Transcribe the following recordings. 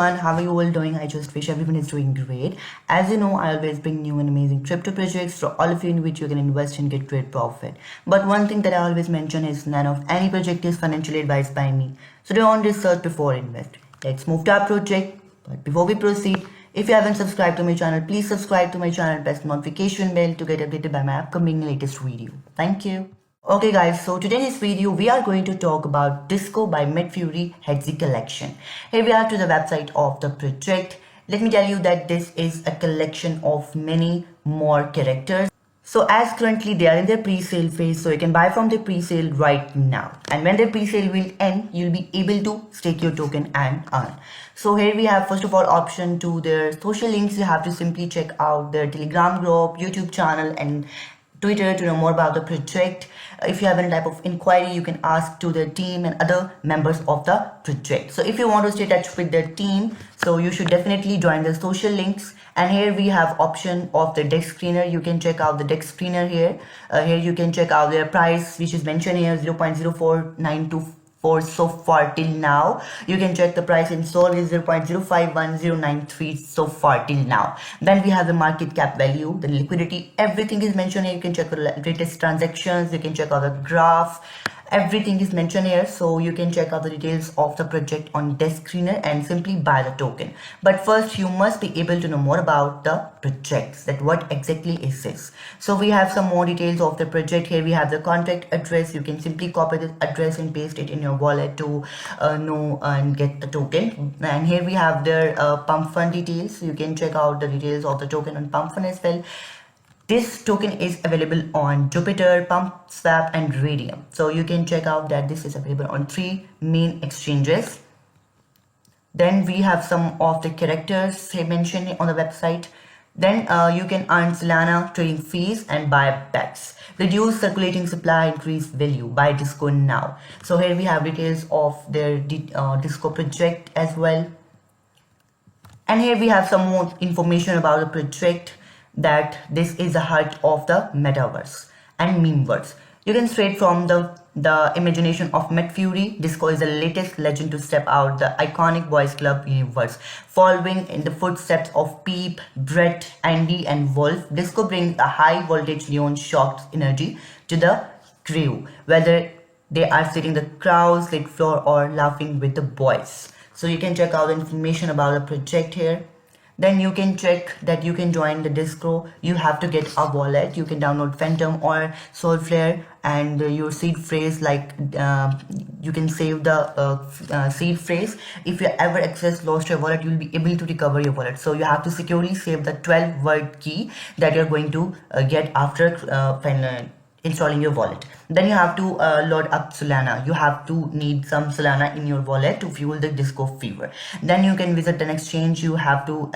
everyone, how are you all doing? I just wish everyone is doing great. As you know, I always bring new and amazing crypto projects for all of you in which you can invest and get great profit. But one thing that I always mention is none of any project is financially advised by me. So do on research before invest. Let's move to our project. But before we proceed, if you haven't subscribed to my channel, please subscribe to my channel, press notification bell to get updated by my upcoming latest video. Thank you. Okay guys, so today in this video we are going to talk about Disco by MedFury Hedzi collection. Here we are to the website of the project. Let me tell you that this is a collection of many more characters. So as currently they are in their pre-sale phase, so you can buy from the pre-sale right now. And when the pre-sale will end, you'll be able to stake your token and earn. So here we have first of all option to their social links. You have to simply check out their Telegram group, YouTube channel and Twitter to know more about the project. If you have any type of inquiry, you can ask to the team and other members of the project. So if you want to stay in touch with the team, so you should definitely join the social links. And here we have option of the DEX screener. You can check out the DEX screener here. Here you can check out their price, which is mentioned here 0.0492 so far till now. You can check the price in Sol is 0.051093 so far till now. Then we have the market cap value, the liquidity, everything is mentioned here. You can check the latest transactions, you can check out the graph, everything is mentioned here. So you can check out the details of the project on DEX screener and simply buy the token. But first you must be able to know more about the projects, that what exactly is this. So we have some more details of the project. Here we have the contract address. You can simply copy this address and paste it in your wallet to know and get the token. And here we have their pump fund details. You can check out the details of the token on pump fund as well. This token is available on Jupiter, PumpSwap and Raydium. So you can check out that this is available on 3 main exchanges. Then we have some of the characters mentioned on the website. Then you can earn Solana trading fees and buybacks. Reduce circulating supply, increase value. Buy Disco now. So here we have details of their Disco project as well. And here we have some more information about the project, that this is the heart of the metaverse and memeverse. You can straight from the imagination of MedFury. Disco is the latest legend to step out the iconic boys club universe. Following in the footsteps of Peep, Brett, Andy and Wolf, Disco brings a high voltage neon shocked energy to the crew, whether they are sitting the crowds like floor or laughing with the boys. So you can check out the information about the project here. Then you can check that you can join the Disco. You have to get a wallet. You can download Phantom or Solflare and your seed phrase, like you can save the seed phrase. If you ever access lost your wallet, you will be able to recover your wallet. So you have to securely save the 12-word key that you're going to get after installing your wallet. Then you have to load up Solana. You have to need some Solana in your wallet to fuel the Disco fever. Then you can visit an exchange. You have to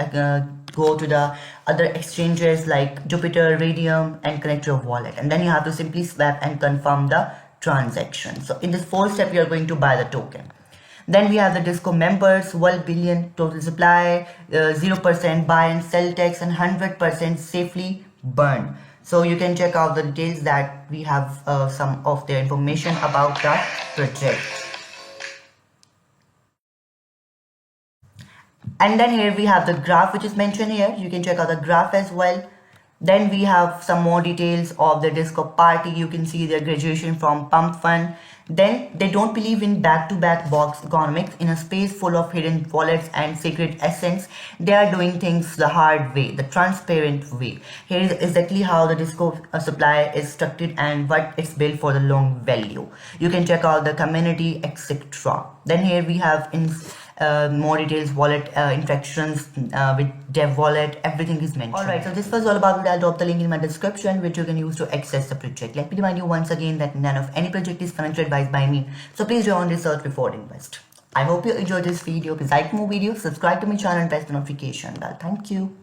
go to the other exchanges like Jupiter, Raydium and connect your wallet. And then you have to simply swap and confirm the transaction. So in this 4th step, you are going to buy the token. Then we have the Disco members, 1 billion total supply, 0% buy and sell tax and 100% safely burn. So you can check out the details that we have some of their information about the project. And then here we have the graph which is mentioned here. You can check out the graph as well. Then we have some more details of the Disco party. You can see their graduation from Pump Fund. Then they don't believe in back-to-back box economics. In a space full of hidden wallets and secret essence, they are doing things the hard way, the transparent way. Here is exactly how the Disco supply is structured and what it's built for the long value. You can check out the community, etc. Then here we have in more details, wallet interactions with dev wallet, everything is mentioned. Alright, so this was all about it. I'll drop the link in my description which you can use to access the project. Let me remind you once again that none of any project is financially advised by me, so please do on research before invest. I hope you enjoyed this video. Please like more videos, subscribe to my channel and press the notification bell. Thank you.